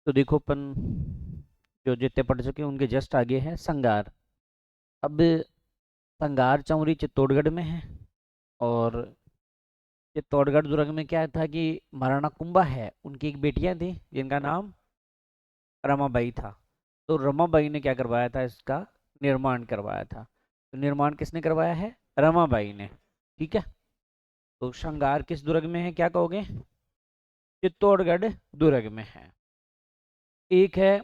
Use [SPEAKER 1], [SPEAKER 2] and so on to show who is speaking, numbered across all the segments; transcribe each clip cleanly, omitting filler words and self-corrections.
[SPEAKER 1] तो देखो अपन जो जितने पढ़ चुके हैं उनके जस्ट आगे है संगार। अब संगार चौरी चित्तौड़गढ़ में है। और चित्तौड़गढ़ दुर्ग में क्या था कि महाराणा कुंभा है, उनकी एक बेटियां थी जिनका नाम रमाबाई था। तो रमाबाई ने क्या करवाया था, इसका निर्माण करवाया था। तो निर्माण किसने करवाया है? रमाबाई ने। ठीक है। तो श्रृंगार किस दुर्ग में है, क्या कहोगे? चित्तौड़गढ़ दुर्ग में है। एक है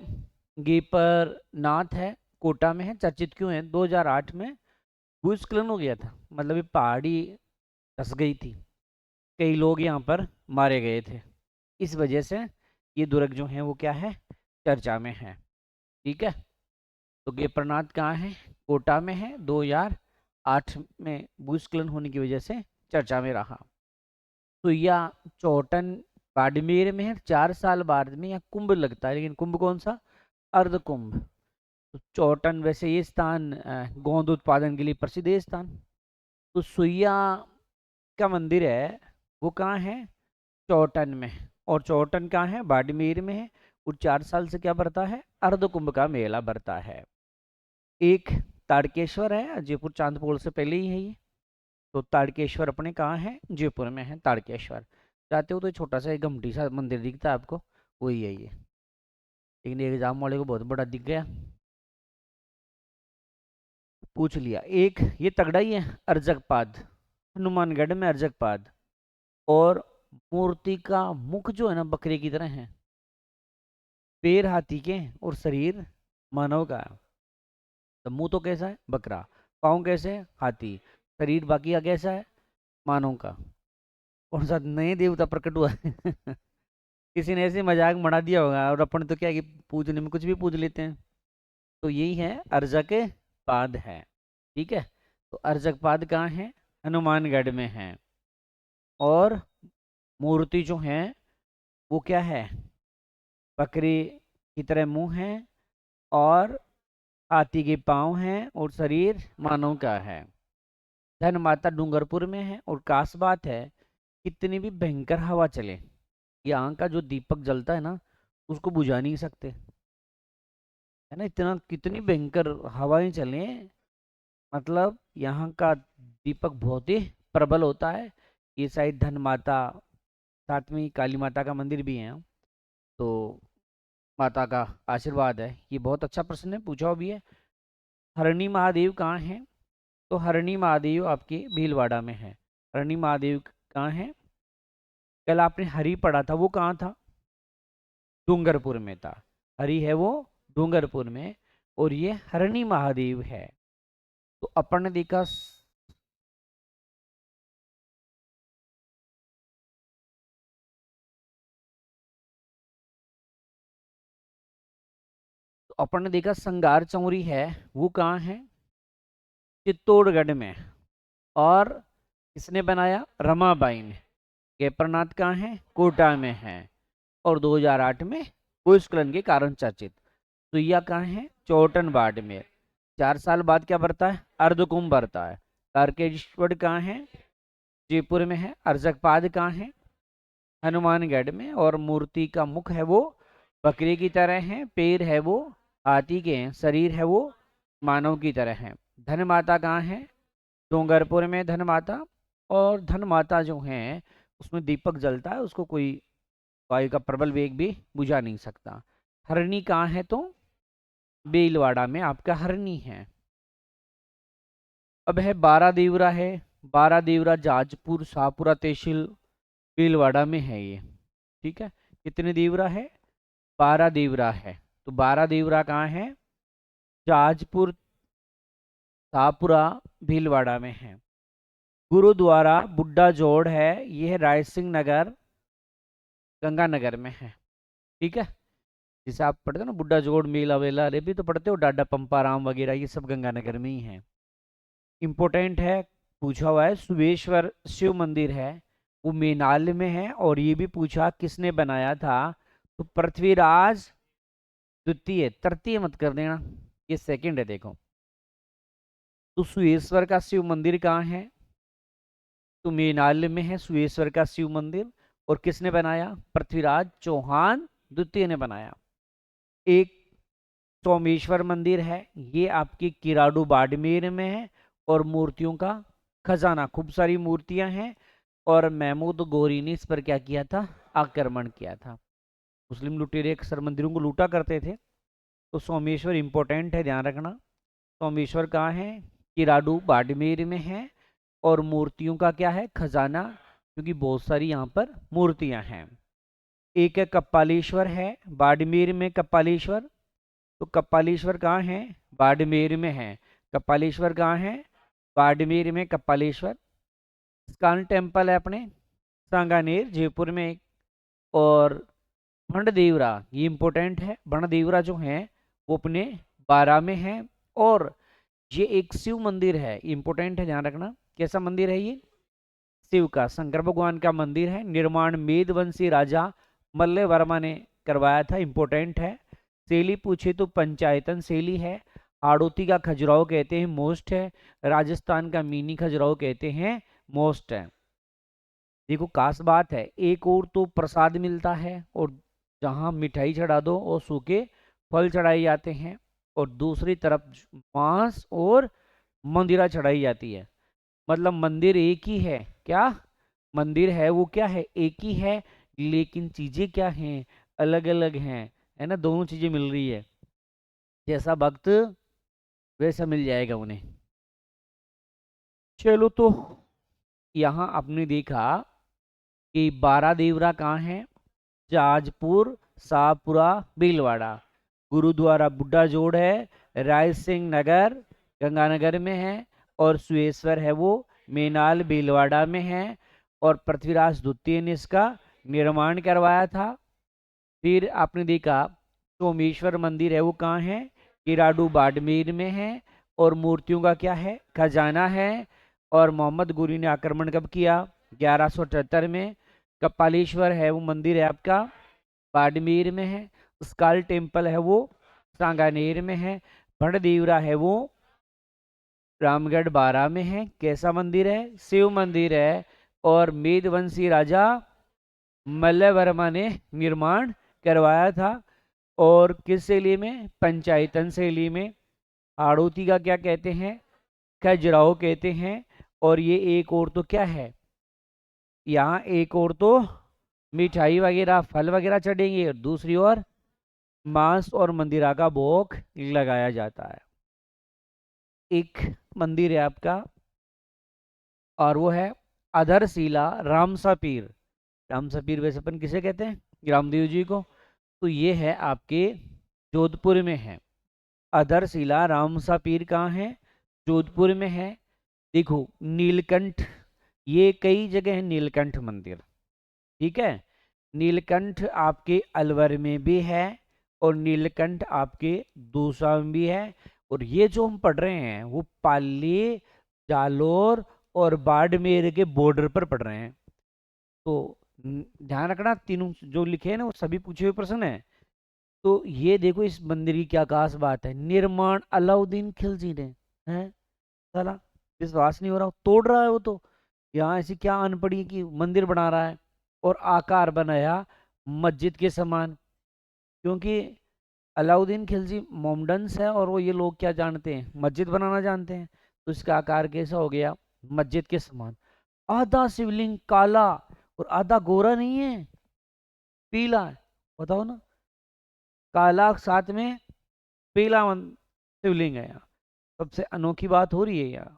[SPEAKER 1] गीपर नाथ है, कोटा में है। चर्चित क्यों है? 2008 में भूस्खलन हो गया था, मतलब ये पहाड़ी धस गई थी, कई लोग यहाँ पर मारे गए थे। इस वजह से ये दुर्ग जो है वो क्या है, चर्चा में है। ठीक है। तो गेपरनाथ कहाँ है? कोटा में है। 2008 में भूस्खलन होने की वजह से चर्चा में रहा। सुइया चौटन बाड़मेर में है। 4 साल बाद में यहाँ कुंभ लगता है, लेकिन कुंभ कौन सा? अर्ध कुंभ। तो चौटन वैसे ये स्थान गोंद उत्पादन के लिए प्रसिद्ध है स्थान। तो सुइया का मंदिर है वो कहाँ है? चौटन में। और चौटन कहाँ है? बाड़मेर में है। और 4 साल से क्या बढ़ता है? अर्ध कुंभ का मेला बढ़ता है। एक ताड़केश्वर है, जयपुर चांदपोल से पहले ही है ये। तो ताड़केश्वर अपने कहाँ है? जयपुर में है ताड़केश्वर। जाते हो तो छोटा सा एक घमटी सा मंदिर दिखता है आपको, वही है ये। लेकिन एग्जाम वाले को बहुत बड़ा दिख गया, पूछ लिया। एक ये तगड़ा ही है, अर्जकपाद, हनुमानगढ़ में अर्जकपाद। और मूर्ति का मुख जो है ना बकरे की तरह है, पैर हाथी के और शरीर मानव का। तो मुंह तो कैसा है? बकरा। पाँव कैसे है? हाथी। शरीर बाकी का कैसा है? मानव का। कौन सा नए देवता प्रकट हुआ है? किसी ने ऐसे मजाक बना दिया होगा, और अपन तो क्या है कि पूजने में कुछ भी पूज लेते हैं। तो यही है, अर्जक पाद है। ठीक है। तो अर्जक पाद कहाँ है? हनुमानगढ़ में है। और मूर्ति जो है वो क्या है? बकरी की तरह मुंह है, और हाथी के पांव हैं, और शरीर मानव का है। धन माता डूंगरपुर में है। और खास बात है, कितनी भी भयंकर हवा चले, यहाँ का जो दीपक जलता है ना, उसको बुझा नहीं सकते, है ना। इतना कितनी भयंकर हवाएं चले, मतलब यहाँ का दीपक बहुत ही प्रबल होता है। ये साइड धन माता, साथ में ही काली माता का मंदिर भी है। तो माता का आशीर्वाद है। ये बहुत अच्छा प्रश्न है, पूछा भी है। हरणी महादेव कहाँ है? तो हरणी महादेव आपके भीलवाड़ा में है। हरणी महादेव कहाँ है? कल आपने हरि पढ़ा था, वो कहाँ था? डूंगरपुर में था। हरि है वो डूंगरपुर में, और ये हरणी महादेव है। तो अपन ने देखा तो अपन ने देखा संगार चौरी है, वो कहाँ है? चित्तौड़गढ़ में। और किसने बनाया? रमाबाई ने। केपरनाथ कहाँ है? कोटा में है। और 2008 में भूस्खलन के कारण चर्चित। सुइया कहाँ है? चौटन बाड़मेर। 4 साल बाद क्या बढ़ता है? अर्धकुंभ बढ़ता है। तारकेश्वर कहाँ है? जयपुर में है। अर्जकपाद कहाँ है? हनुमानगढ़ में। और मूर्ति का मुख है वो बकरी की तरह है, पैर है वो हाथी के हैं, शरीर है वो मानव की तरह है। धन माता कहाँ है? डूंगरपुर में धन माता। और धन माता जो है उसमें दीपक जलता है, उसको कोई वायु का प्रबल वेग भी बुझा नहीं सकता। हरणी कहाँ है? तो बेलवाड़ा में आपका हरणी है। अब है बारा देवरा है। बारा देवरा जाजपुर शाहपुरा तहसील बेलवाड़ा में है ये। ठीक है। कितने देवरा है? 12 देवरा है। तो 12 देवरा कहाँ है? जाजपुर शाहपुरा भीलवाड़ा में है। गुरुद्वारा बुड्ढा जोड़ है, ये है राय सिंह नगर गंगानगर में है। ठीक है। जिसे आप पढ़ते हो ना बुड्ढा जोड़ मेला वेला, अरे भी तो पढ़ते हो, डाडा पंपाराम वगैरह, ये सब गंगानगर में ही है। इम्पोर्टेंट है, पूछा हुआ है। सुबेश्वर शिव मंदिर है, वो मेनाल में है। और ये भी पूछा किसने बनाया था, तो पृथ्वीराज द्वितीय। तृतीय मत कर देना, ये सेकंड है देखो। तो सुरेश्वर का शिव मंदिर कहाँ है? तो मेनाल में है सुरेश्वर का शिव मंदिर। और किसने बनाया? पृथ्वीराज चौहान द्वितीय ने बनाया। एक सोमेश्वर मंदिर है, ये आपके किराडू बाड़मेर में है, और मूर्तियों का खजाना, खूब सारी मूर्तियां हैं। और महमूद गोरी ने इस पर क्या किया था, आक्रमण किया था। मुस्लिम लुटेरे अक्सर मंदिरों को लूटा करते थे, तो सोमेश्वर इंपॉर्टेंट है, ध्यान रखना। सोमेश्वर कहाँ है, किराडू बाड़मेर में है, और मूर्तियों का क्या है, खजाना, क्योंकि बहुत सारी यहाँ पर मूर्तियां हैं। एक है कपालेश्वर है, बाड़मेर में कपालेश्वर। तो कपालेश्वर कहाँ है, बाड़मेर में है। कपालेश्वर कहाँ है, बाड़मेर में कपालेश्वर। स्कान टेम्पल है अपने सांगानेर जयपुर में एक। और भंडदेवरा, ये इंपॉर्टेंट है, भंडदेवरा जो है वो अपने बारा में है। और ये एक शिव मंदिर है, इंपॉर्टेंट है, ध्यान रखना। कैसा मंदिर है ये, शिव का, शंकर भगवान का मंदिर है। निर्माण मेदवंशी राजा मल्ल वर्मा ने करवाया था, इंपॉर्टेंट है। शैली पूछे तो पंचायतन शैली है। हाड़ौती का खजुराहो कहते हैं, मोस्ट है। राजस्थान का मिनी खजुराहो कहते हैं, मोस्ट है। देखो खास बात है, एक और तो प्रसाद मिलता है, और जहाँ मिठाई चढ़ा दो और सूखे फल चढ़ाए जाते हैं, और दूसरी तरफ मांस और मंदिरा चढ़ाई जाती है। मतलब मंदिर एक ही है, क्या मंदिर है वो, क्या है, एक ही है, लेकिन चीजें क्या हैं, अलग अलग हैं, है ना। दोनों चीजें मिल रही है, जैसा भक्त वैसा मिल जाएगा उन्हें। चलो, तो यहाँ आपने देखा कि बारा देवरा कहाँ है, जाजपुर, शाहपुरा, भीलवाड़ा। गुरुद्वारा बुड्ढा जोड़ है, राय सिंह नगर गंगानगर में है। और सुएश्वर है वो मेनाल भीलवाड़ा में है। और पृथ्वीराज द्वितीय ने इसका निर्माण करवाया था। फिर आपने देखा सोमेश्वर मंदिर है वो कहाँ है, किराडू बाड़मेर में है, और मूर्तियों का क्या है, खजाना है। और मोहम्मद गोरी ने आक्रमण कब किया, 1178 में। कपालेश्वर है वो मंदिर है आपका बाड़मेर में है। स्काल टेम्पल है वो सांगानेर में है। भड़देवरा है वो रामगढ़ बारा में है। कैसा मंदिर है, शिव मंदिर है। और मेदवंशी राजा मल्ल वर्मा ने निर्माण करवाया था। और किस शैली में, पंचायतन शैली में। आड़ोती का क्या कहते हैं, खजुराहो कहते हैं। और ये एक और तो क्या है, यहाँ एक और तो मिठाई वगैरह फल वगैरह चढ़ेंगे, और दूसरी ओर मांस और मंदिरा का भोग लगाया जाता है। एक मंदिर है आपका, और वो है अधरशिला रामसा पीर। रामसा पीर वैसे अपन किसे कहते हैं, रामदेव जी को। तो ये है आपके जोधपुर में है। अधरशिला रामसा पीर कहाँ है, जोधपुर में है। देखो नीलकंठ, ये कई जगह है नीलकंठ मंदिर, ठीक है। नीलकंठ आपके अलवर में भी है, और नीलकंठ आपके दूसा में भी है। और ये जो हम पढ़ रहे हैं वो पाली, जालोर और बाड़मेर के बॉर्डर पर पढ़ रहे हैं। तो ध्यान रखना, तीनों जो लिखे हैं ना वो सभी पूछे हुए प्रश्न है। तो ये देखो इस मंदिर की क्या खास बात है, निर्माण अलाउद्दीन खिलजी ने है। साला विश्वास नहीं हो रहा, तोड़ रहा है वो तो। यहाँ ऐसी क्या अनपढ़ी की मंदिर बना रहा है, और आकार बनाया मस्जिद के समान। क्योंकि अलाउद्दीन खिलजी मोमडन्स है, और वो ये लोग क्या जानते हैं, मस्जिद बनाना जानते हैं। तो इसका आकार कैसा हो गया, मस्जिद के समान। आधा शिवलिंग काला और आधा गोरा नहीं है, पीला है। बताओ ना, काला साथ में पीला शिवलिंग है यहाँ। सबसे अनोखी बात हो रही है यहाँ।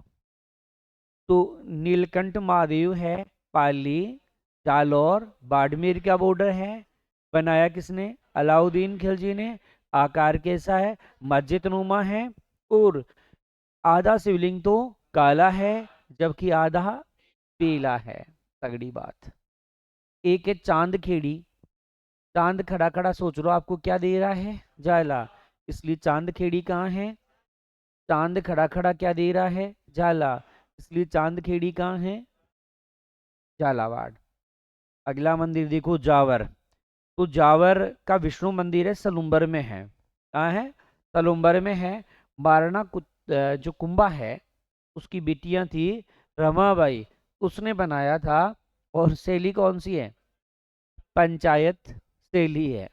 [SPEAKER 1] तो नीलकंठ महादेव है, पाली, जालौर, बाड़मेर का बॉर्डर है। बनाया किसने, अलाउद्दीन खिलजी ने। आकार कैसा है, मस्जिद नुमा है। और आधा शिवलिंग तो काला है, जबकि आधा पीला है। तगड़ी बात। एक है चांद खेड़ी। चांद खड़ा खड़ा सोच लो आपको क्या दे रहा है, जाला। इसलिए चांद खेड़ी कहाँ है, चांद खड़ा खड़ा क्या दे रहा है, जाला। इसलिए चांद खेड़ी कहाँ है, झालावाड़। अगला मंदिर देखो जावर। तो जावर का विष्णु मंदिर है, सलुम्बर में है। कहाँ है, सलुम्बर में है। वारणा जो कुंभा है उसकी बेटियां थी रमाबाई, उसने बनाया था। और शैली कौन सी है, पंचायत शैली है,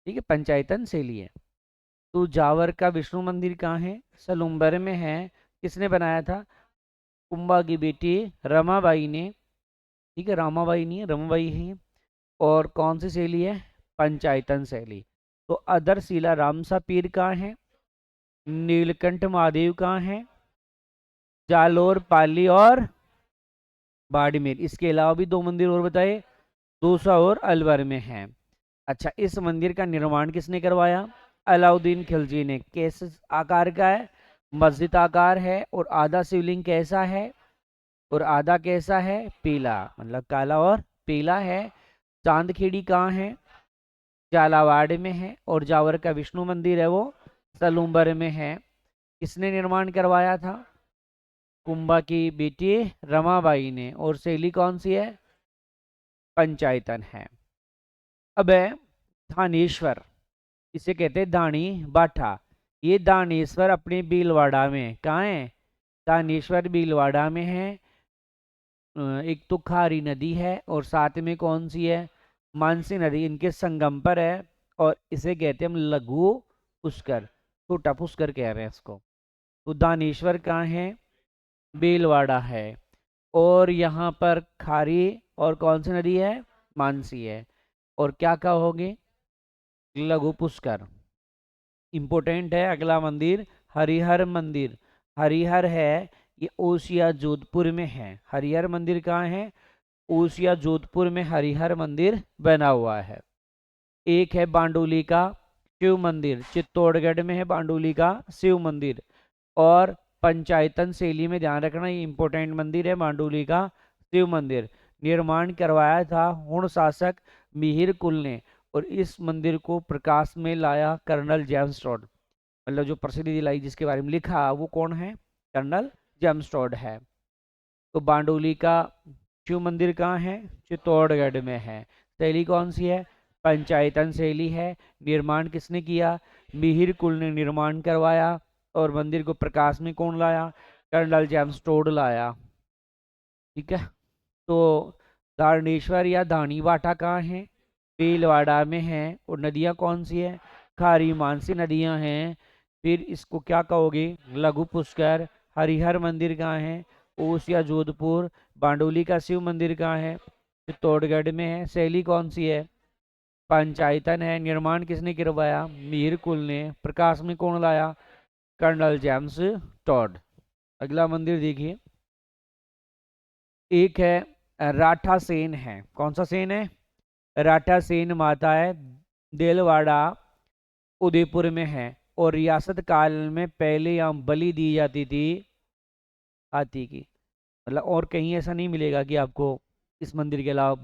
[SPEAKER 1] ठीक है, पंचायतन शैली है। तो जावर का विष्णु मंदिर कहाँ है? सलूम्बर में है। किसने बनाया था? कुंभा की बेटी रमाबाई ने। ठीक है, रामाबाई नहीं है, रमाबाई है ये। और कौन सी शैली है? पंचायतन शैली। तो अदर शिला रामसा पीर कहाँ है? नीलकंठ महादेव कहाँ है? जालोर, पाली और बाड़मेर। इसके अलावा भी दो मंदिर और बताए, दूसा और अलवर में है। अच्छा, इस मंदिर का निर्माण किसने करवाया? अलाउद्दीन खिलजी ने। कैसे आकार का है? मस्जिद आकार है। और आधा शिवलिंग कैसा है? और आधा कैसा है? पीला, मतलब काला और पीला है। चांदखेड़ी कहाँ है? झालावाड़ में है। और जावर का विष्णु मंदिर है वो सलूम्बर में है। किसने निर्माण करवाया था? कुंभा की बेटी रमाबाई ने। और शैली कौन सी है? पंचायतन है। अब है थानेश्वर, इसे कहते हैं दानी बाठा। ये दानेश्वर अपने भीलवाड़ा में कहाँ है? दानेश्वर भीलवाड़ा में है। एक तो खारी नदी है और साथ में कौन सी है? मानसी नदी, इनके संगम पर है। और इसे कहते हैं हम लघु पुष्कर, छोटा पुष्कर कह रहे हैं इसको। तो दानेश्वर कहाँ है? भीलवाड़ा है। और यहाँ पर खारी और कौन सी नदी है? मानसी है। और क्या कहोगे? लघु पुष्कर। इम्पोर्टेंट है अगला मंदिर, हरिहर मंदिर। हरिहर है, ये ओसिया जोधपुर में है। हरिहर मंदिर कहाँ है? ओसिया जोधपुर में हरिहर मंदिर बना हुआ है। एक है बांडोली का शिव मंदिर, चित्तौड़गढ़ में है बांडोली का शिव मंदिर। और पंचायतन शैली में ध्यान रखना, ये इंपॉर्टेंट मंदिर है बांडोली का शिव मंदिर। निर्माण करवाया था हुण शासक मिहिर कुल ने। और इस मंदिर को प्रकाश में लाया कर्नल जेम्स टॉड। मतलब जो प्रसिद्धि दिलाई, जिसके बारे में लिखा, वो कौन है? कर्नल जेम्स टॉड है। तो बांडोली का शिव मंदिर कहाँ है? चित्तौड़गढ़ में है। शैली कौन सी है? पंचायतन शैली है। निर्माण किसने किया? मिहिर कुल ने निर्माण करवाया। और मंदिर को प्रकाश में कौन लाया? कर्नल जेम्स टोड लाया। ठीक है। तो दारणेश्वर या दानी वाटा कहाँ है? भीलवाड़ा में है। और नदियाँ कौन सी है? खारी मानसी नदियाँ हैं। फिर इसको क्या कहोगे? लघु पुष्कर। हरिहर मंदिर कहाँ है? ओसिया जोधपुर। बांडोली का शिव मंदिर कहाँ है? चित्तौड़गढ़ में है। शैली कौन सी है? पंचायतन है। निर्माण किसने करवाया? मीर कुल ने। प्रकाश में कौन लाया? Colonel James Tod. अगला मंदिर देखिए, एक है राठा सेन है। कौन सा सेन है? राठा सेन माता है, देलवाड़ा उदयपुर में है। और रियासत काल में पहले यहाँ बलि दी जाती थी हाथी की। मतलब और कहीं ऐसा नहीं मिलेगा कि आपको इस मंदिर के अलावा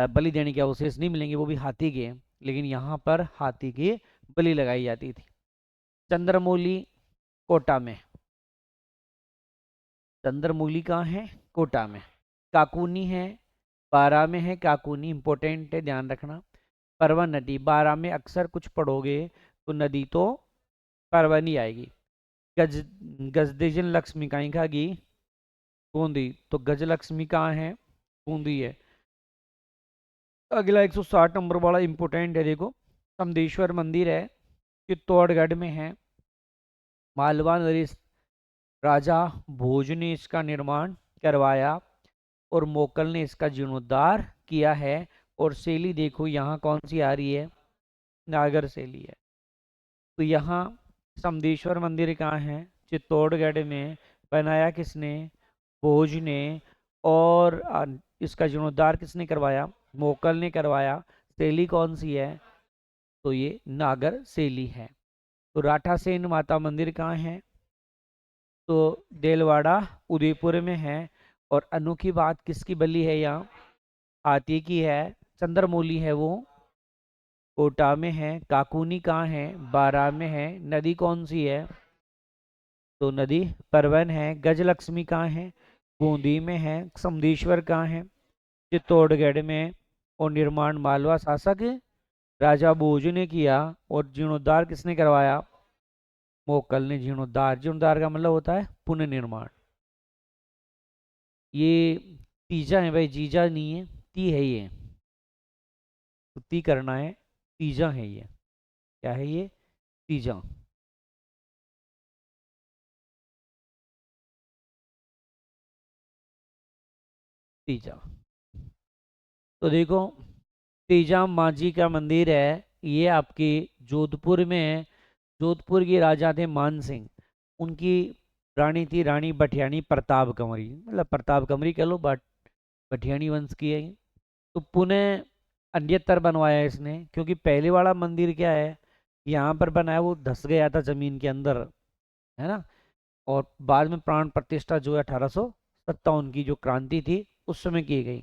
[SPEAKER 1] बलि देने के अवशेष नहीं मिलेंगे, वो भी हाथी के। लेकिन यहाँ पर हाथी की बलि लगाई जाती थी। चंद्रमौली कोटा में। चंद्रमौली कहाँ है? कोटा में। काकुनी है, बारा में है। काकुनी इंपॉर्टेंट है, ध्यान रखना। परवन नदी, बारा में अक्सर कुछ पढ़ोगे तो नदी तो परवन ही आएगी। गज गजदेजन लक्ष्मी कहीं खागी? बूंदी। तो गजलक्ष्मी कहाँ है? बूंदी है। अगला 160 नंबर वाला इंपॉर्टेंट है, देखो। समदेश्वर मंदिर है, चित्तौड़गढ़ में है। मालवा नरेश राजा भोज ने इसका निर्माण करवाया। और मोकल ने इसका जीर्णोद्धार किया है। और शैली देखो यहाँ कौन सी आ रही है? नागर शैली है। तो यहाँ समदेश्वर मंदिर कहाँ है? चित्तौड़गढ़ में। बनाया किसने? भोज ने। और इसका जीर्णोद्धार किसने करवाया? मोकल ने करवाया। शैली कौन सी है? तो ये नागर शैली है। तो राठा सेन माता मंदिर कहाँ है? तो देलवाड़ा उदयपुर में है। और अनोखी बात किसकी बलि है यहाँ? हाथी की है। चंद्रमौली है वो कोटा में है। काकुनी कहाँ है? बारा में है। नदी कौन सी है? तो नदी परवन है। गजलक्ष्मी कहाँ है? बूंदी में है। समदेश्वर कहाँ है? चित्तौड़गढ़ में। और निर्माण मालवा शासक राजा भोज ने किया। और जीर्णोद्धार किसने करवाया? मोकल ने जीर्णोद्धार। जीर्णोद्धार का मतलब होता है पुनर्निर्माण। ये तीजा है भाई, जीजा नहीं है, ती है ये। तो ती करना है, तीजा है ये। क्या है ये? तीजा। तीजा तो देखो, तीजा मांझी का मंदिर है, ये आपके जोधपुर में है। जोधपुर के राजा थे मान सिंह, उनकी रानी थी रानी बठियानी प्रताप कंवरी, मतलब प्रताप कंवरी कह लो, बट बठियानी वंश की है ये। तो पुनः अन्यतर बनवाया है इसने, क्योंकि पहले वाला मंदिर क्या है, यहाँ पर बनाया वो धस गया था जमीन के अंदर, है ना। और बाद में प्राण प्रतिष्ठा जो है 1857 की जो क्रांति थी उस समय की गई।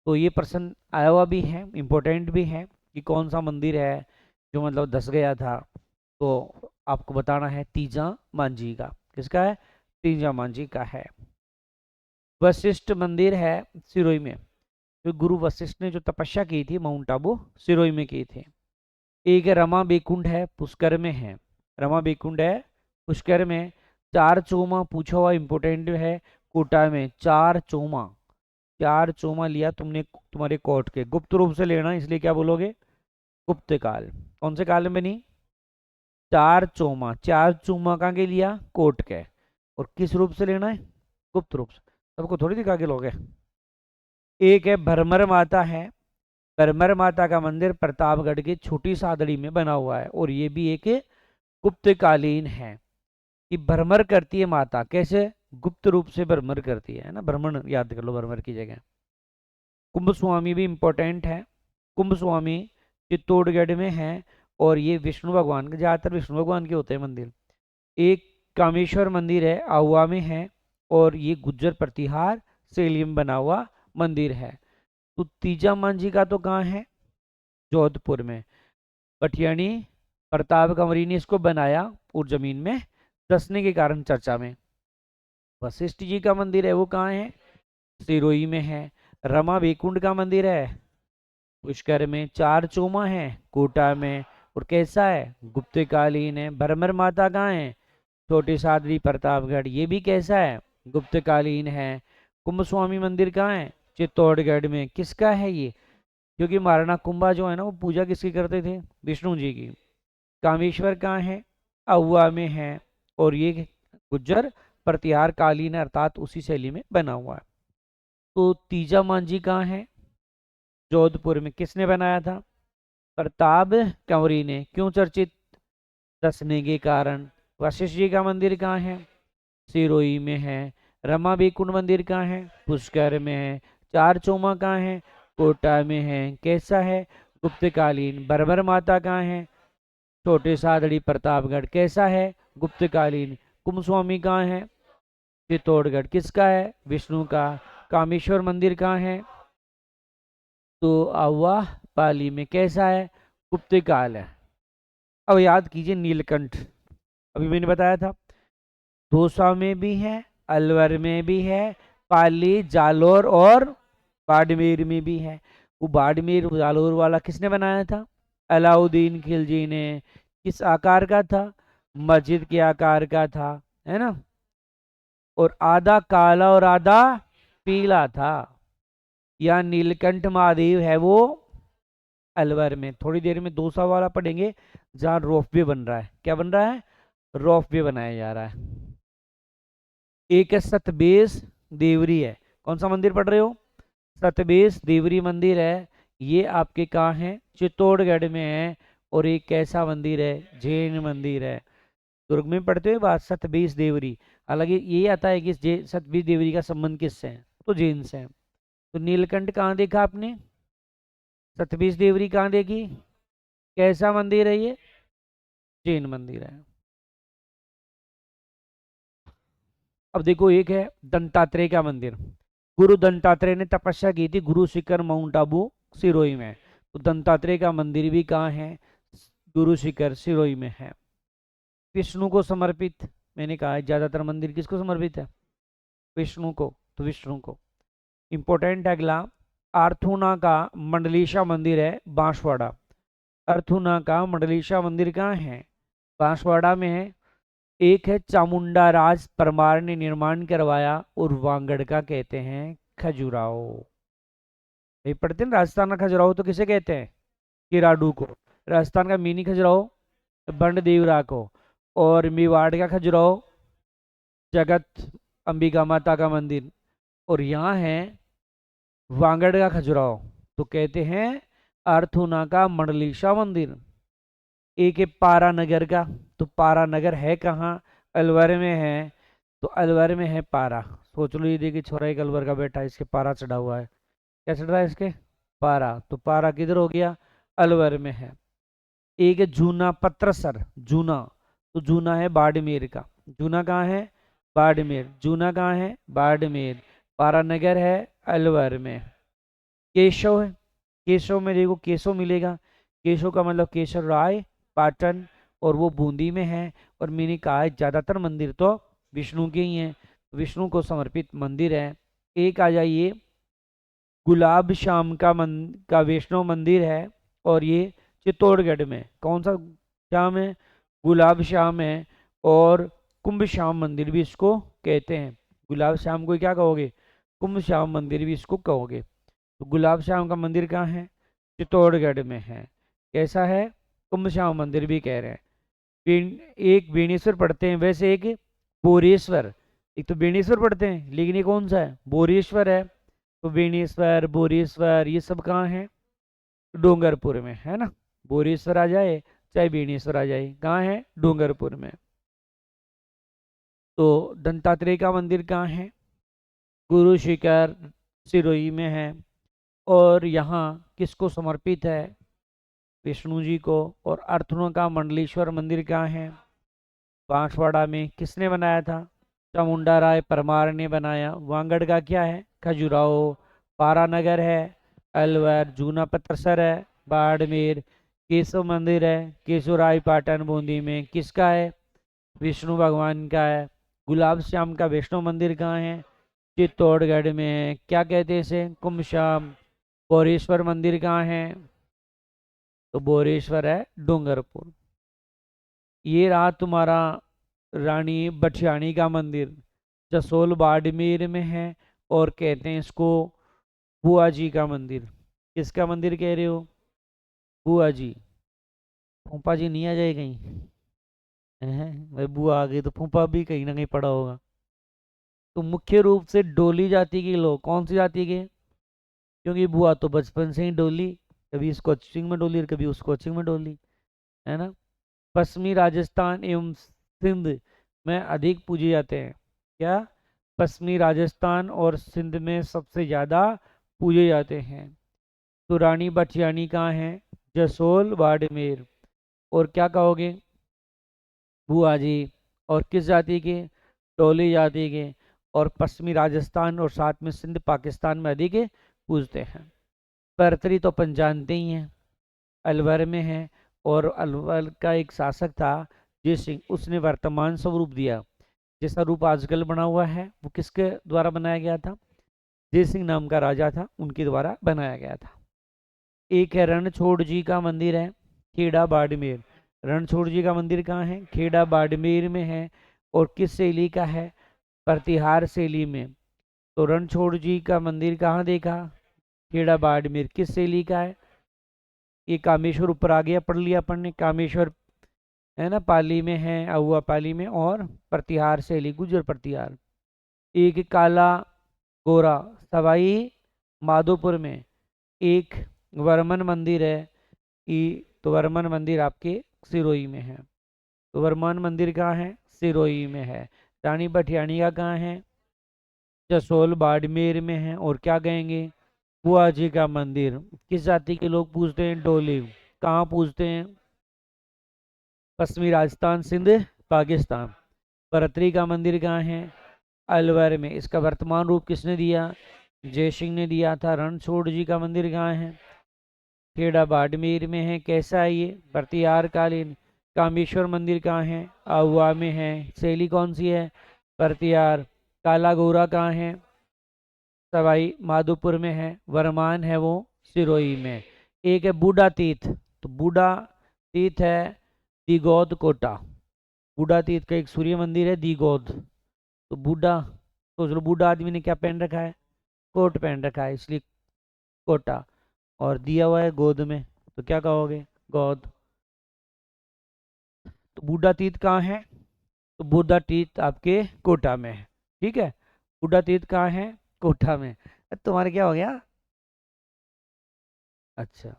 [SPEAKER 1] तो ये प्रश्न आया हुआ भी है, इम्पोर्टेंट भी है कि कौन सा मंदिर है जो मतलब धस गया था। तो आपको बताना है तीजा मांझी का। किसका है? तीजा मांझी का है। वशिष्ठ मंदिर है सिरोही में। तो गुरु वशिष्ठ ने जो तपस्या की थी माउंट आबू सिरोही में की थी। एक रमा बेकुंड है, पुष्कर में है। रमा बेकुंड है पुष्कर में। चार चोमा पूछा हुआ इंपोर्टेंट है, कोटा में चार चोमा। चार चोमा लिया तुमने तुम्हारे कोर्ट के, गुप्त रूप से लेना, इसलिए क्या बोलोगे? गुप्त काल। कौन से काल में बनी? चार चोमा। चार चोमा कहाँ के लिया? कोर्ट के। और किस रूप से लेना है? गुप्त रूप से। सबको थोड़ी दिखा के लोगे। एक है भरमर माता है। भरमर माता का मंदिर प्रतापगढ़ की छोटी सादड़ी में बना हुआ है, और ये भी एक गुप्तकालीन है कि भ्रमर करती है माता। कैसे? गुप्त रूप से भ्रमर करती है ना, भ्रमण याद कर लो भ्रमर की जगह। कुंभ स्वामी भी इंपॉर्टेंट है। कुंभ स्वामी चित्तौड़गढ़ में है, और ये विष्णु भगवान के, ज्यादातर विष्णु भगवान के होते हैं मंदिर। एक कामेश्वर मंदिर है, आहुआ में है, और ये गुज्जर प्रतिहार शैली में बना हुआ मंदिर है। तो तीजा मांझी का तो कहाँ है? जोधपुर में। पटियानी प्रताप कंवरी ने इसको बनाया, और जमीन में धंसने के कारण चर्चा में। वशिष्ठ जी का मंदिर है वो कहाँ है? सिरोही में है। रमा बेकुंड का मंदिर है पुष्कर में। चार चोमा है कोटा में। और कैसा है? गुप्तकालीन है। भरमर माता कहाँ है? छोटी सादरी प्रतापगढ़, ये भी कैसा है? गुप्तकालीन है। कुंभ स्वामी मंदिर कहाँ है? चित्तौड़गढ़ में। किसका है ये? क्योंकि महाराणा कुंभा जो है ना, वो पूजा किसकी करते थे? विष्णु जी की। कामेश्वर कहाँ है? आहुआ में है, और ये गुज्जर प्रतिहार कालीन है, अर्थात उसी शैली में बना हुआ है। तो तीजा मांझी कहाँ है? जोधपुर में। किसने बनाया था? प्रताप कंवरी ने। क्यों चर्चित? दसने के कारण। वशिष्ठ जी का मंदिर कहाँ है? सिरोही में है। रमा बेकुंड मंदिर कहाँ है? पुष्कर में है। चार चौमा कहाँ है? कोटा में है। कैसा है? गुप्तकालीन। बरबर माता कहाँ है? छोटे सादड़ी प्रतापगढ़। कैसा है? गुप्तकालीन। कुंभस्वामी कहाँ है? चित्तौड़गढ़। किसका है? विष्णु का। कामेश्वर मंदिर कहाँ है? तो आवा पाली में। कैसा है? गुप्तकाल है। अब याद कीजिए नीलकंठ, अभी मैंने बताया था दौसा में भी है, अलवर में भी है, पाली जालोर और बाड़मेर में भी है। वो बाड़मेर जालोर वाला किसने बनाया था? अलाउद्दीन खिलजी ने। किस आकार का था? मस्जिद के आकार का था, है ना। और आधा काला और आधा पीला था। या नीलकंठ महादेव है वो अलवर में। थोड़ी देर में दूसरा वाला पढ़ेंगे, जहाँ रोपवे बन रहा है। क्या बन रहा है? रोपवे बनाया जा रहा है। एक है सतबेस देवरी है। कौन सा मंदिर पढ़ रहे हो? सतबेस देवरी मंदिर है। ये आपके कहाँ है? चित्तौड़गढ़ में है। और एक कैसा मंदिर है? जैन मंदिर है। दुर्ग में पढ़ते हुए बात सतबीस देवरी। हालांकि ये आता है कि सतबीस देवरी का संबंध किससे है? तो जैन से है। तो नीलकंठ कहाँ देखा आपने? सतबीस देवरी कहाँ देखी? कैसा मंदिर है ये? जैन मंदिर है। अब देखो, एक है दंतात्रेय का मंदिर। गुरु दंतात्रेय ने तपस्या की थी गुरु शिखर माउंट आबू सिरोही में। तो दंतात्रेय का मंदिर भी कहाँ है? गुरु शिखर सिरोही में है। विष्णु को समर्पित, मैंने कहा है ज्यादातर मंदिर किसको समर्पित है? विष्णु को। तो विष्णु को इंपॉर्टेंट है। अगला अर्थुना का मंडलीशा मंदिर है बांसवाड़ा। अर्थुना का मंडलीशा मंदिर कहाँ है? बांसवाड़ा में है। एक है चामुंडा राज परमार ने निर्माण करवाया, और वांगड़ का कहते हैं खजुराहो। ये पढ़ते हैं राजस्थान का खजुराहो तो किसे कहते हैं? किराडू को। राजस्थान का मिनी खजुराहो बंड देवरा को। और मेवाड़ का खजुराहो जगत अंबिका माता का मंदिर। और यहाँ है वांगड़ का खजुराहो, तो कहते हैं अर्थुना का मंडलीशा मंदिर। एक है पारा नगर का, तो पारा नगर है कहाँ? अलवर में है। तो अलवर में है पारा। सोच लो, ये देखिए छोरा एक अलवर का बैठा है, इसके पारा चढ़ा हुआ है। क्या चढ़ रहा है इसके? पारा। तो पारा किधर हो गया? अलवर में है। एक है जूना पत्रसर, जूना, तो जूना है बाड़मेर का। जूना कहाँ है? बाड़मेर। जूना कहाँ है? बाड़मेर। पारा नगर है अलवर में। केशव है, केशव में देखो केशव मिलेगा। केशव का मतलब केशव राय पाटन, और वो बूंदी में है। और मैंने कहा है ज्यादातर मंदिर तो विष्णु के ही हैं, विष्णु को समर्पित मंदिर है। एक आ जाइए गुलाब श्याम का वैष्णव मंदिर है, और ये चित्तौड़गढ़ में। कौन सा श्याम है? गुलाब श्याम है। और कुंभ श्याम मंदिर भी इसको कहते हैं। गुलाब श्याम को क्या कहोगे? कुंभ श्याम मंदिर भी इसको कहोगे। तो गुलाब श्याम का मंदिर कहाँ है? चित्तौड़गढ़ में है। कैसा है? कुंभ श्याम मंदिर भी कह रहे हैं। एक बेणेश्वर पढ़ते हैं, वैसे एक बोरेश्वर। एक तो बेणेश्वर पढ़ते हैं, लेकिन ये कौन सा है? बोरेश्वर है। तो बेणेश्वर, बोरेश्वर ये सब कहाँ है? डूंगरपुर में है ना। बोरेश्वर आ जाए चाहे बेणेश्वर आ जाए, कहाँ है? डूंगरपुर में। तो दंतात्रेय का मंदिर कहाँ है? गुरु शिखर सिरोही में है। और यहाँ किसको समर्पित है? विष्णु जी को। और अर्थनों का मंडलेश्वर मंदिर कहाँ है? बांसवाड़ा में। किसने बनाया था? चामुंडा राय परमार ने बनाया। वांगड़ का क्या है? खजुराहो। पारानगर है अलवर। जूना पत्रसर है बाड़मेर। केशव मंदिर है केशवराय पाटन बूंदी में। किसका है? विष्णु भगवान का है। गुलाब श्याम का वैष्णो मंदिर कहाँ है? चित्तौड़गढ़ में है। क्या कहते हैं इसे? कुंभ श्याम। बोरेश्वर मंदिर कहाँ है? तो बोरेश्वर है डूंगरपुर। ये रहा तुम्हारा रानी बठियानी का मंदिर, जसोल बाड़मेर में है। और कहते हैं इसको बुआ जी का मंदिर। किसका मंदिर कह रहे हो? बुआ जी। फूफा जी नहीं आ जाए कहीं? हैं भाई, बुआ आ गई तो फूफा भी कहीं ना कहीं पड़ा होगा। तो मुख्य रूप से डोली जाति के लोग, कौन सी जाति के? क्योंकि बुआ तो बचपन से ही डोली, कभी इस कोचिंग में डोली और कभी उस कोचिंग में डोली, है ना। पश्चिमी राजस्थान एवं सिंध में अधिक पूजे जाते हैं। क्या? पश्चिमी राजस्थान और सिंध में सबसे ज़्यादा पूजे जाते हैं। तो रानी बठियानी कहाँ है? जसोल बाड़मेर। और क्या कहोगे? बुआ जी। और किस जाति के? डोली जाति के। और पश्चिमी राजस्थान और साथ में सिंध पाकिस्तान में अधिक पूजते हैं। बरतरी तो अपन जानते ही हैं, अलवर में है। और अलवर का एक शासक था जय सिंह, उसने वर्तमान स्वरूप दिया। जैसा रूप आजकल बना हुआ है वो किसके द्वारा बनाया गया था? जय सिंह नाम का राजा था, उनके द्वारा बनाया गया था। एक है रणछोड़ जी का मंदिर है खेड़ा बाड़मेर। रणछोड़ जी का मंदिर कहाँ है? खेड़ा बाड़मेर में है। और किस शैली का है? प्रतिहार शैली में। तो रणछोड़ जी का मंदिर कहाँ देखा? खेड़ा बाड़मेर। किस शैली का है? ये कामेश्वर ऊपर आ गया, पढ़ लिया अपन ने। कामेश्वर है ना, पाली में है, अहुआ पाली में। और प्रतिहार शैली गुजर प्रतिहार। एक काला गोरा सवाई माधोपुर में। एक वर्मन मंदिर है। तो वर्मन मंदिर आपके सिरोही में है। तो वर्मन मंदिर कहाँ है? सिरोही में है। रानी बठियानी का कहाँ है? जसोल बाड़मेर में है। और क्या कहेंगे? बुआ जी का मंदिर। किस जाति के लोग पूजते हैं? डोली। कहाँ पूजते हैं? पश्चिमी राजस्थान सिंध पाकिस्तान। बरतरी का मंदिर कहाँ है? अलवर में। इसका वर्तमान रूप किसने दिया? जय सिंह ने दिया था। रणछोड़ जी का मंदिर कहाँ है? खेड़ा बाड़मेर में है। कैसा है ये? प्रतिहार कालीन। कामेश्वर मंदिर कहाँ है? आहुआ में है। शैली कौन सी है? प्रतिहार। काला गोरा कहाँ है? सवाई माधोपुर में है। वरमान है वो सिरोही में। एक है बूढ़ा तीर्थ। तो बूढ़ा तीर्थ है दिगौद कोटा। बूढ़ा तीर्थ का एक सूर्य मंदिर है दिगौद। तो बूढ़ा, सोच लो बूढ़ा आदमी ने क्या पहन रखा है? कोट पहन रखा है, इसलिए कोटा। और दिया हुआ है गोद में, तो क्या कहोगे? गोद। तो बूढ़ा तीर्थ कहाँ है? तो बूढ़ा तीर्थ आपके कोटा में है। ठीक है, बूढ़ा तीर्थ कहाँ है? कोटा में। तुम्हारे क्या हो गया? अच्छा।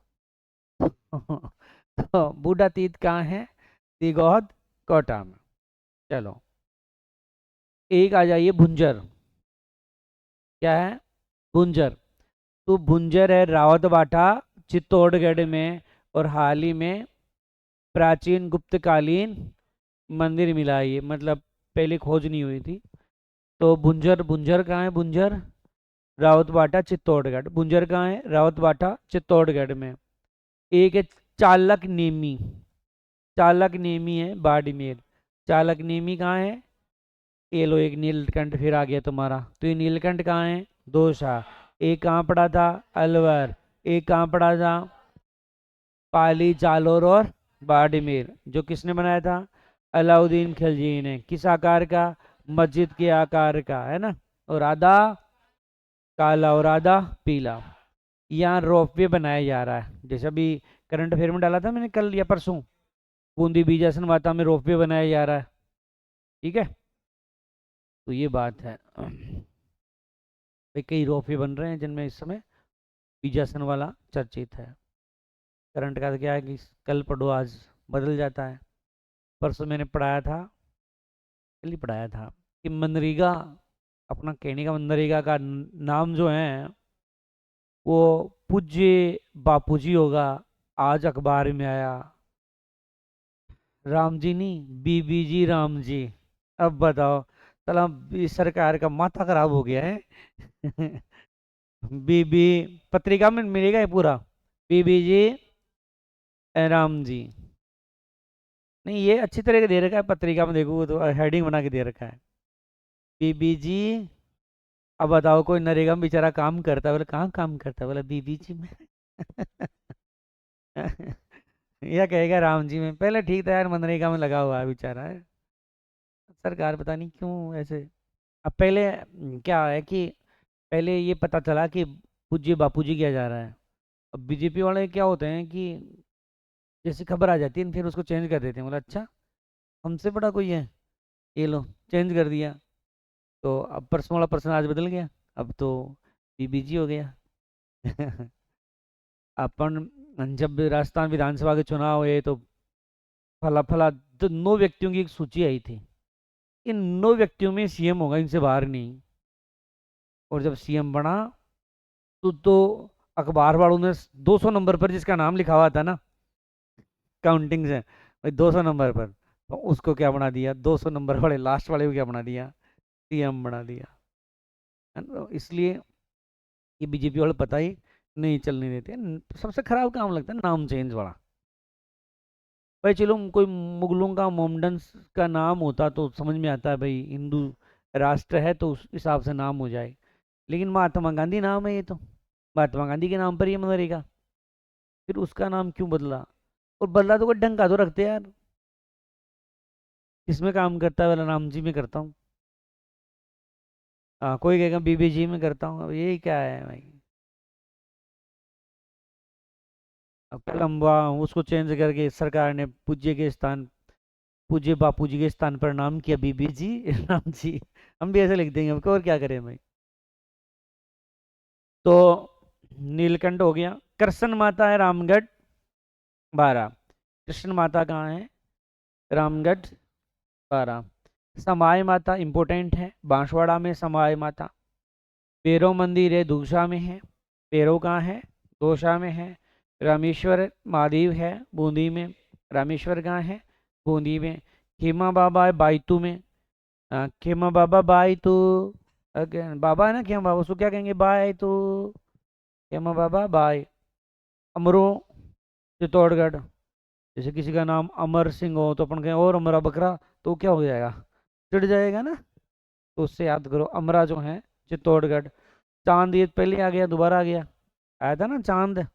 [SPEAKER 1] तो बूढ़ा तीर्थ कहाँ है? दिगौद कोटा में। चलो, एक आ जाइए भुंजर। क्या है? भुंजर। तो भुंजर है रावतबाटा चित्तौड़गढ़ में, और हाल ही में प्राचीन गुप्तकालीन मंदिर मिला है ये, मतलब पहले खोज नहीं हुई थी। तो भुंजर, भुंजर कहाँ है? भुंजर रावतबाटा चित्तौड़गढ़। भुंजर कहाँ है? रावतबाटा चित्तौड़गढ़ में। एक है चालक नेमी। चालक नेमी है बाड़मेर। चालक नेमी कहाँ है? ये लो, एक नीलकंठ फिर आ गया तुम्हारा। तो ये नीलकंठ कहाँ है? दोसा। एक कहाँ पड़ा था? अलवर। एक कहाँ पड़ा था? पाली, जालोर और बाड़मेर। जो किसने बनाया था? अलाउद्दीन खिलजी ने। किस आकार का? मस्जिद के आकार का, है ना। और आधा काला और आधा पीला। यहाँ रोपवे बनाया जा रहा है, जैसे अभी करंट अफेयर में डाला था मैंने कल या परसों, बूंदी बीजासन माता में रोपवे बनाया जा रहा है। ठीक है, तो ये बात है भाई, कई रोपवे बन रहे हैं जिनमें इस समय बीजासन वाला चर्चित है। करंट का तो क्या है कि कल पढ़ो आज बदल जाता है। परसों मैंने पढ़ाया था, कल ही पढ़ाया था कि मनरेगा, अपना कहने का मनरेगा का नाम जो है वो पूज्य बापूजी होगा। आज अखबार में आया, राम जी नहीं, बीबी जी राम जी। अब बताओ, चलो इस सरकार का माथा खराब हो गया है। बीबी, पत्रिका में मिलेगा ये पूरा, बीबी जी राम जी। नहीं, ये अच्छी तरह से दे रखा है पत्रिका में, देखो तो हेडिंग बना के दे रखा है, बीबी जी। अब बताओ, कोई नरेगा में बेचारा काम करता है, बोले कहाँ काम करता है, बोला बीबी जी में। यह कहेगा राम जी में। पहले ठीक था यार, मनरेगा में लगा हुआ है बेचारा है। सरकार पता नहीं क्यों ऐसे। अब पहले क्या है कि पहले ये पता चला कि पूज्य बापूजी किया जा रहा है। अब बीजेपी वाले क्या होते हैं कि जैसी खबर आ जाती है फिर उसको चेंज कर देते हैं। बोला अच्छा, हमसे बड़ा कोई है, ये लो चेंज कर दिया। तो अब परसों वाला पर्सन आज बदल गया, अब तो बीबीजी हो गया। अपन जब राजस्थान विधानसभा के चुनाव हुए तो फला फला 9 व्यक्तियों की एक सूची आई थी। इन 9 व्यक्तियों में सीएम होगा, इनसे बाहर नहीं। और जब सीएम बना तो अखबार वालों ने 200 नंबर पर जिसका नाम लिखा हुआ था ना, काउंटिंग से भाई 200 नंबर पर, तो उसको क्या बना दिया, 200 नंबर वाले लास्ट वाले को क्या बना दिया, सीएम बना दिया। है ना? इसलिए ये बीजेपी वाले पता ही नहीं चलने देते। सबसे खराब काम लगता है नाम चेंज वाला। भाई चलो, कोई मुगलों का मोमडन्स का नाम होता तो समझ में आता है, भाई हिंदू राष्ट्र है तो उस हिसाब से नाम हो जाए। लेकिन महात्मा गांधी नाम है ये तो, महात्मा गांधी के नाम पर ये मनरेगा, फिर उसका नाम क्यों बदला? और बदला तो कोई ढंग का तो रखते यार। किसमें काम करता है? वाला राम जी में करता हूँ। हाँ, कोई कहेगा बीबी जी में करता हूँ। अब यही क्या है भाई? अब लंबा उसको चेंज करके सरकार ने पूज्य के स्थान, पूज्य बापू जी के स्थान पर नाम किया बीबी जी राम जी। हम भी ऐसे लिख देंगे, अब और क्या करें भाई। तो नीलकंठ हो गया। कृष्ण माता है रामगढ़ 12। कृष्ण माता कहाँ है? रामगढ़ 12। समाय माता इंपोर्टेंट है, बांसवाड़ा में समाय माता। भैरव मंदिर है दूसा में है। भैरव कहाँ है? दौसा में है। रामेश्वर महादेव है बूंदी में। रामेश्वर कहाँ है? बूंदी में। खेमा बाबा है बायतू में। खेमा बाबा बायतू, बाबा है ना खेमा बाबा, उसको क्या कहेंगे? बायतू, खेमा बाबा बाय। अमरो चित्तौड़गढ़। जैसे किसी का नाम अमर सिंह हो तो अपन कहें और अमरा बकरा, तो क्या हो जाएगा? चिढ़ जाएगा ना। तो उससे याद करो, अमरा जो है चित्तौड़गढ़। चांद ये पहले आ गया, दोबारा आ गया, आया था ना चांद,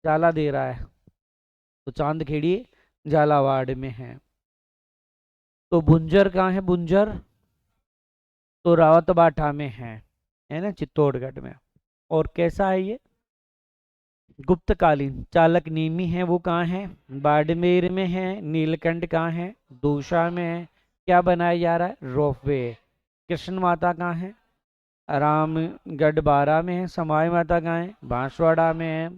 [SPEAKER 1] जाला दे रहा है, तो चांद खेड़ी झालावाड़ में है। तो बुंजर कहाँ है? बुंजर तो रावतबाटा में है ना, चित्तौड़गढ़ में। और कैसा है ये? गुप्तकालीन चालक नेमी है वो कहाँ है? बाड़मेर में है। नीलकंठ कहाँ है? दौसा में है। क्या बनाया जा रहा है? रोपवे। कृष्ण माता कहाँ है? रामगढ़ बारा में है। समाई माता कहाँ है? बांसवाड़ा में है।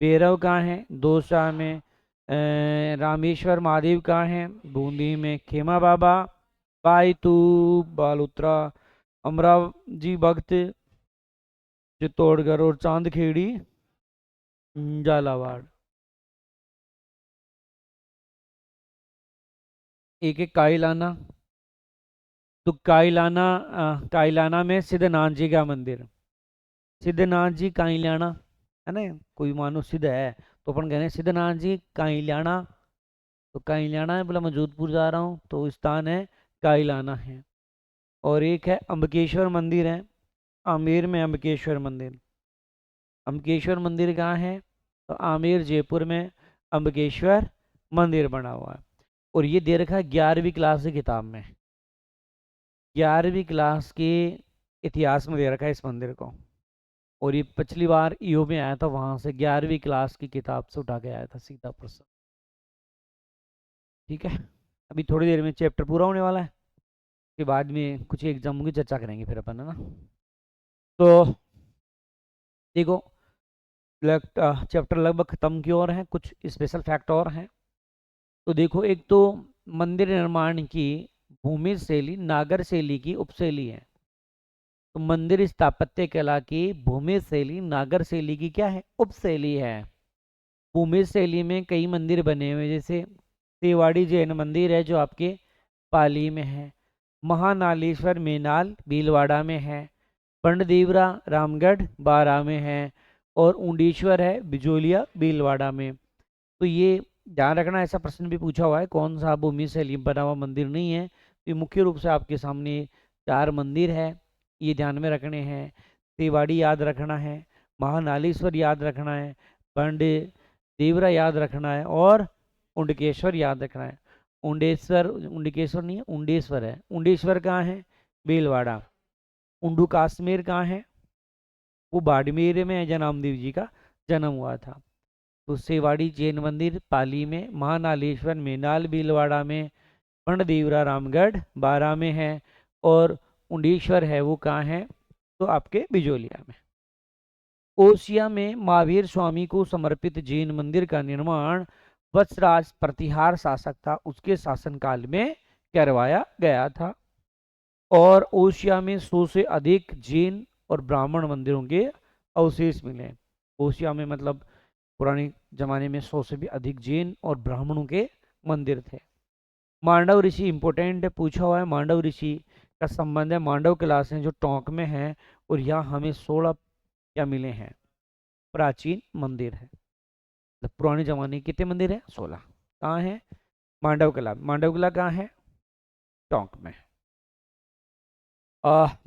[SPEAKER 1] भैरव कहाँ है? दौसा में। रामेश्वर महादेव कहाँ है? बूंदी में। खेमा बाबा, बायतू, बालोतरा, अमरावजी भक्त, चित्तौड़गढ़ और चांदखेड़ी झालावाड़। एक एक काइलाना। तो काइलाना में सिद्धनाथ जी का मंदिर। सिद्धनाथ जी काइलाना है ना। कोई मानो सिद्ध है तो अपन कह रहे हैं सिद्धनाथ जी काइलाना। तो काइलाना है, बोला मैं जोधपुर जा रहा हूँ तो स्थान है काइलाना है। और एक है अम्बकेश्वर मंदिर है, आमेर में अम्बकेश्वर मंदिर। अम्बकेश्वर मंदिर कहाँ है? तो आमेर जयपुर में अम्बकेश्वर मंदिर बना हुआ है। और ये दे रखा है 11वीं क्लास की किताब में। 11वीं क्लास के इतिहास में दे रखा है इस मंदिर को। और ये पिछली बार ईओ में आया था, वहां से 11वीं क्लास की किताब से उठा के आया था सीधा प्रश्न। ठीक है, अभी थोड़ी देर में चैप्टर पूरा होने वाला है, के बाद में कुछ एग्जामों की चर्चा करेंगे फिर अपन, है ना। तो देखो, चैप्टर लगभग खत्म की ओर है, कुछ स्पेशल फैक्ट और हैं। तो देखो, एक तो मंदिर निर्माण की भूमि शैली नागर शैली की उपशैली है। तो मंदिर स्थापत्य कला की भूमि शैली नागर शैली की क्या है? उपशैली है। भूमि शैली में कई मंदिर बने हुए, जैसे तेवाड़ी जैन मंदिर है जो आपके पाली में है। महानालेश्वर मेनाल भीलवाड़ा में है। पंडदेवरा रामगढ़ बारा में है। और ऊंडेश्वर है बिजोलिया भीलवाड़ा में। तो ये ध्यान रखना, ऐसा प्रश्न भी पूछा हुआ है कौन सा भूमि शैली में बना हुआ मंदिर नहीं है। तो ये मुख्य रूप से आपके सामने 4 मंदिर है, ये ध्यान में रखने हैं। तेवाड़ी याद रखना है, महानालेश्वर याद रखना है, पंड देवरा याद रखना है, और उंडकेश्वर याद रखना है। उंडेश्वर, उंडकेश्वर नहीं है, उंडेश्वर है। उंडेश्वर कहाँ है? भीलवाड़ा। उंडू काश्मीर कहाँ है? वो बाड़मेर में है, जहाँ नामदेव जी का जन्म हुआ था। तो सेवाड़ी जैन मंदिर पाली में, महानालेश्वर मेनाल भीलवाड़ा में, पंडदेवरा रामगढ़ बारा में है, और उंडेश्वर है वो कहाँ है? तो आपके बिजोलिया में। ओसिया में महावीर स्वामी को समर्पित जैन मंदिर का निर्माण वत्सराज प्रतिहार शासक था उसके शासनकाल में करवाया गया था। और ओसिया में 100 से अधिक जैन और ब्राह्मण मंदिरों के अवशेष मिले। ओसिया में मतलब पुराने जमाने में 100 से भी अधिक जैन और ब्राह्मणों के मंदिर थे। मांडव ऋषि इंपोर्टेंट पूछा हुआ है। मांडव ऋषि का संबंध है मांडव क्लास है जो टोंक में है, और यहाँ हमें 16 क्या मिले हैं? प्राचीन मंदिर है। मतलब पुराने जमाने के कितने मंदिर है? 16। कहाँ है? मांडव किला। मांडव किला कहाँ है? टोंक में।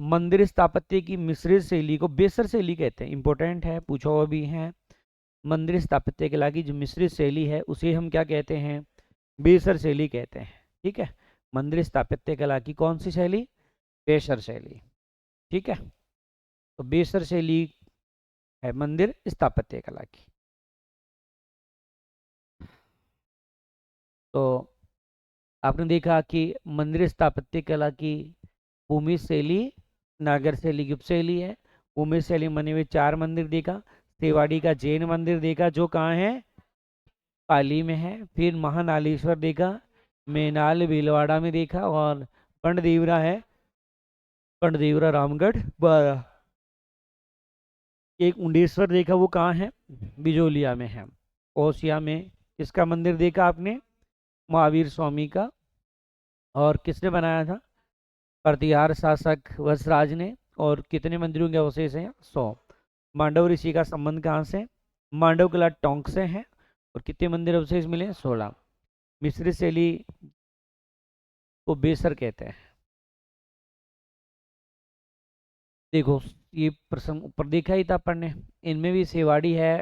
[SPEAKER 1] मंदिर स्थापत्य की मिश्रित शैली को बेसर शैली कहते हैं। इंपॉर्टेंट है, पूछा हुआ भी है। मंदिर स्थापत्य कला की जो मिश्रित शैली है उसे हम क्या कहते हैं? बेसर शैली कहते हैं। ठीक है, मंदिर स्थापत्य कला की कौन सी शैली? बेसर शैली। ठीक है, तो बेसर शैली है मंदिर स्थापत्य कला की। तो आपने देखा कि मंदिर स्थापत्य कला की भूमि शैली नागर शैली की उपशैली है। भूमि शैली बने हुए 4 मंदिर देखा। तेवाड़ी का जैन मंदिर देखा जो कहाँ है? पाली में है। फिर महानालेश्वर देखा, मेनाल भीलवाड़ा में देखा, और पंडदेवरा है, पंडदेवरा रामगढ़ बारा। एक उंडेश्वर देखा, वो कहाँ है? बिजोलिया में है। ओसिया में किसका मंदिर देखा आपने? महावीर स्वामी का। और किसने बनाया था? प्रतिहार शासक वत्सराज ने। और कितने मंदिरों के अवशेष हैं? 100। मांडव ऋषि का संबंध कहाँ से? मांडव किला टोंक से है। और कितने मंदिर अवशेष मिले? 16। मिश्रित शैली को बेसर कहते हैं। देखो, ये प्रसंग ऊपर देखा ही था अपन ने। इनमें भी सेवाड़ी है,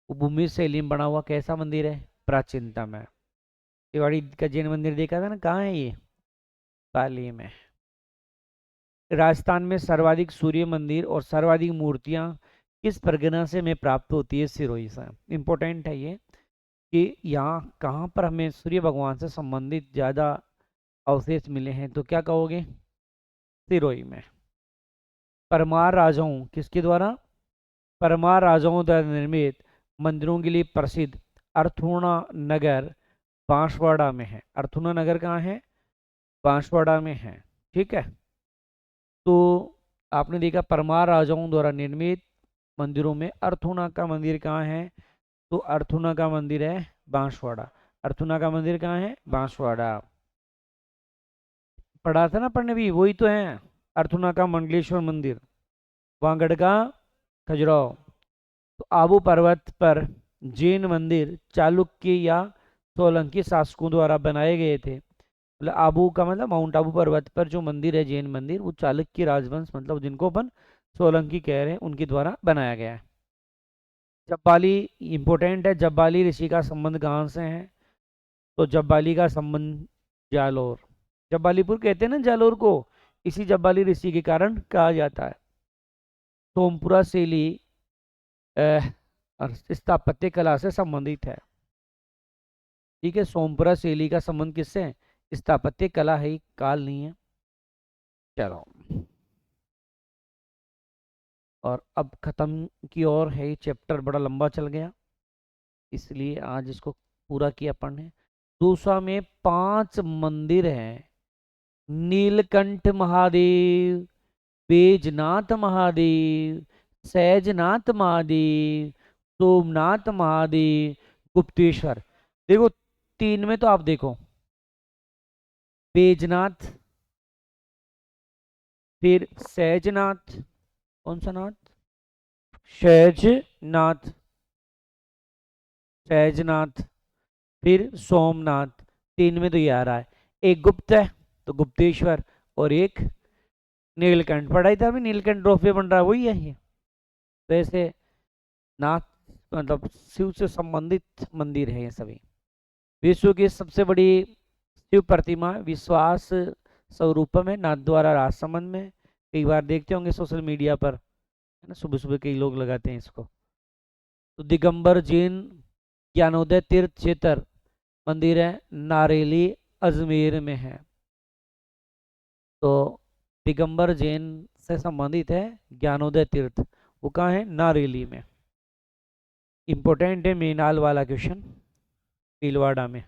[SPEAKER 1] वो भूमि शैली में बना हुआ कैसा मंदिर है? प्राचीनतम है। सेवाड़ी का जैन मंदिर देखा था ना, कहाँ है ये? पाली में। राजस्थान में सर्वाधिक सूर्य मंदिर और सर्वाधिक मूर्तियां किस परगना से हमें प्राप्त होती है? सिरोही से। इंपॉर्टेंट है ये कि यहाँ कहाँ पर हमें सूर्य भगवान से संबंधित ज़्यादा अवशेष मिले हैं, तो क्या कहोगे? सिरोही में। परमार राजाओं किसके द्वारा? परमार राजाओं द्वारा निर्मित मंदिरों के लिए प्रसिद्ध अर्थूणा नगर बांसवाड़ा में है। अर्थूणा नगर कहाँ है? बांसवाड़ा में है। ठीक है, तो आपने देखा परमार राजाओं द्वारा निर्मित मंदिरों में अर्थूणा का मंदिर कहाँ है? तो अर्थूणा का मंदिर है बांसवाड़ा। अर्थूणा का मंदिर कहाँ है? बांसवाड़ा। पढ़ा था ना पढ़ने भी, वही तो है अर्थूणा का मंडलेश्वर मंदिर, वागड़ का खजुराहो। तो आबू पर्वत पर जैन मंदिर चालुक्य या सोलंकी शासकों द्वारा बनाए गए थे। मतलब आबू का मतलब माउंट आबू पर्वत पर जो मंदिर है जैन मंदिर, वो चालुक्य राजवंश मतलब जिनको अपन सोलंकी कह रहे हैं उनके द्वारा बनाया गया है। जब्बाली इंपोर्टेंट है। जब्बाली ऋषि का संबंध कहाँ से है? तो जब्बाली का संबंध जालोर, जब्बालीपुर कहते हैं ना जालोर को, इसी जब्बाली ऋषि के कारण कहा जाता है। सोमपुरा शैली और स्थापत्य कला से संबंधित है। ठीक है, सोमपुरा शैली का संबंध किससे है? स्थापत्य कला है, काल नहीं है। चलो, और अब खत्म की ओर है, ये चैप्टर बड़ा लंबा चल गया इसलिए आज इसको पूरा किया अपन ने। दूसरा में 5 मंदिर हैं। नीलकंठ महादेव, बैजनाथ महादेव, सहजनाथ महादेव, सोमनाथ महादेव, गुप्तेश्वर। देखो 3 में तो आप देखो, बैजनाथ, फिर सहजनाथ, कौन सा नाथ? सहजनाथ, सहजनाथ, फिर सोमनाथ। 3 में तो ये आ रहा है। एक गुप्त है तो गुप्तेश्वर, और एक नीलकंठ। पढ़ाई था अभी, नीलकंठ ड्रॉप बन रहा है, वही है ये। तो ऐसे नाथ मतलब शिव से संबंधित मंदिर है ये सभी। विश्व की सबसे बड़ी शिव प्रतिमा विश्वास स्वरूपम है, नाथद्वारा राजसमंद में। कई बार देखते होंगे सोशल मीडिया पर, है ना, सुबह सुबह कई लोग लगाते हैं इसको। तो दिगंबर जैन ज्ञानोदय तीर्थ क्षेत्र मंदिर है, नारेली अजमेर में है। तो दिगंबर जैन से संबंधित है ज्ञानोदय तीर्थ, वो कहाँ है? नारेली में। इंपोर्टेंट है मेनाल वाला क्वेश्चन, भीलवाड़ा में।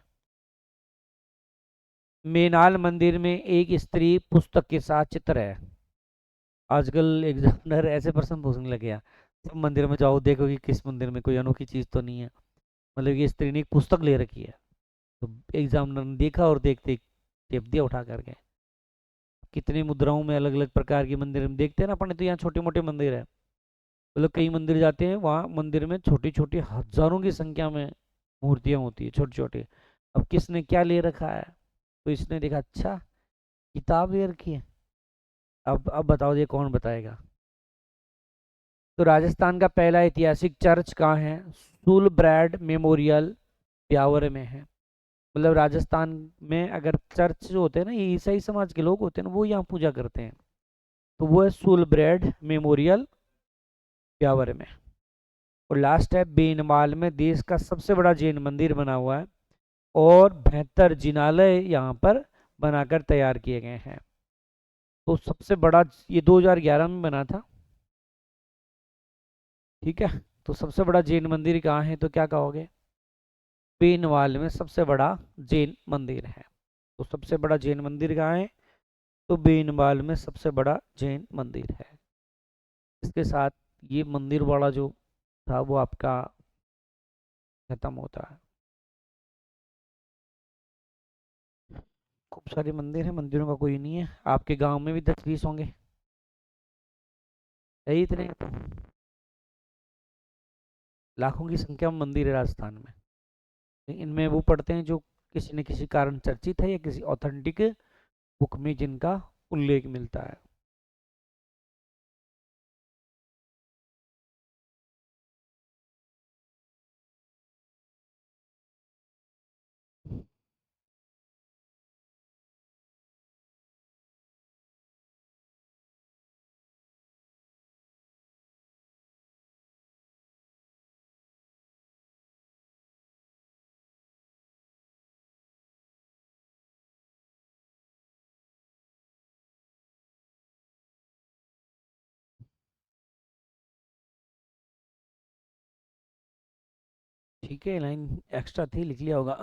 [SPEAKER 1] मेनाल मंदिर में एक स्त्री पुस्तक के साथ चित्र है। आजकल एग्जामिनर ऐसे प्रश्न पूछने लगे हैं, सब मंदिर में जाओ देखो कि किस मंदिर में कोई अनोखी चीज तो नहीं है। मतलब ये स्त्री ने एक पुस्तक ले रखी है, तो एग्जामिनर ने देखा और देखते टेप दिया उठा करके। कितनी मुद्राओं में अलग अलग प्रकार के मंदिर में देखते हैं ना अपन, तो यहाँ छोटे मोटे मंदिर है, मतलब कई मंदिर जाते हैं वहाँ मंदिर में छोटी छोटी हजारों की संख्या में मूर्तियां होती है छोटी छोटी। अब किसने क्या ले रखा है, तो इसने देखा अच्छा किताब ले रखी है। अब बताओ ये कौन बताएगा? तो राजस्थान का पहला ऐतिहासिक चर्च कहाँ है? सूलब्रैड मेमोरियल ब्यावर में है। मतलब राजस्थान में अगर चर्च जो होते हैं ना, ये ईसाई समाज के लोग होते हैं ना, वो यहाँ पूजा करते हैं, तो वो है सूलब्रैड मेमोरियल ब्यावर में। और लास्ट है बेनमाल में देश का सबसे बड़ा जैन मंदिर बना हुआ है, और 72 जिनालय यहाँ पर बनाकर तैयार किए गए हैं। तो सबसे बड़ा ये 2011 में बना था। ठीक है, तो सबसे बड़ा जैन मंदिर कहाँ है? तो क्या कहोगे? बेनवाल में सबसे बड़ा जैन मंदिर है। तो सबसे बड़ा जैन मंदिर कहाँ है? तो बेनवाल में सबसे बड़ा जैन मंदिर है। इसके साथ ये मंदिर वाला जो था वो आपका खत्म होता है। खूब सारे मंदिर हैं, मंदिरों का कोई नहीं है। आपके गांव में भी 10-20 होंगे, यही इतने तो लाखों की संख्या में मंदिर है राजस्थान में। इनमें वो पढ़ते हैं जो किसी न किसी कारण चर्चित है या किसी ऑथेंटिक बुक में जिनका उल्लेख मिलता है। ठीक है, लाइन एक्स्ट्रा थी, लिख लिया होगा।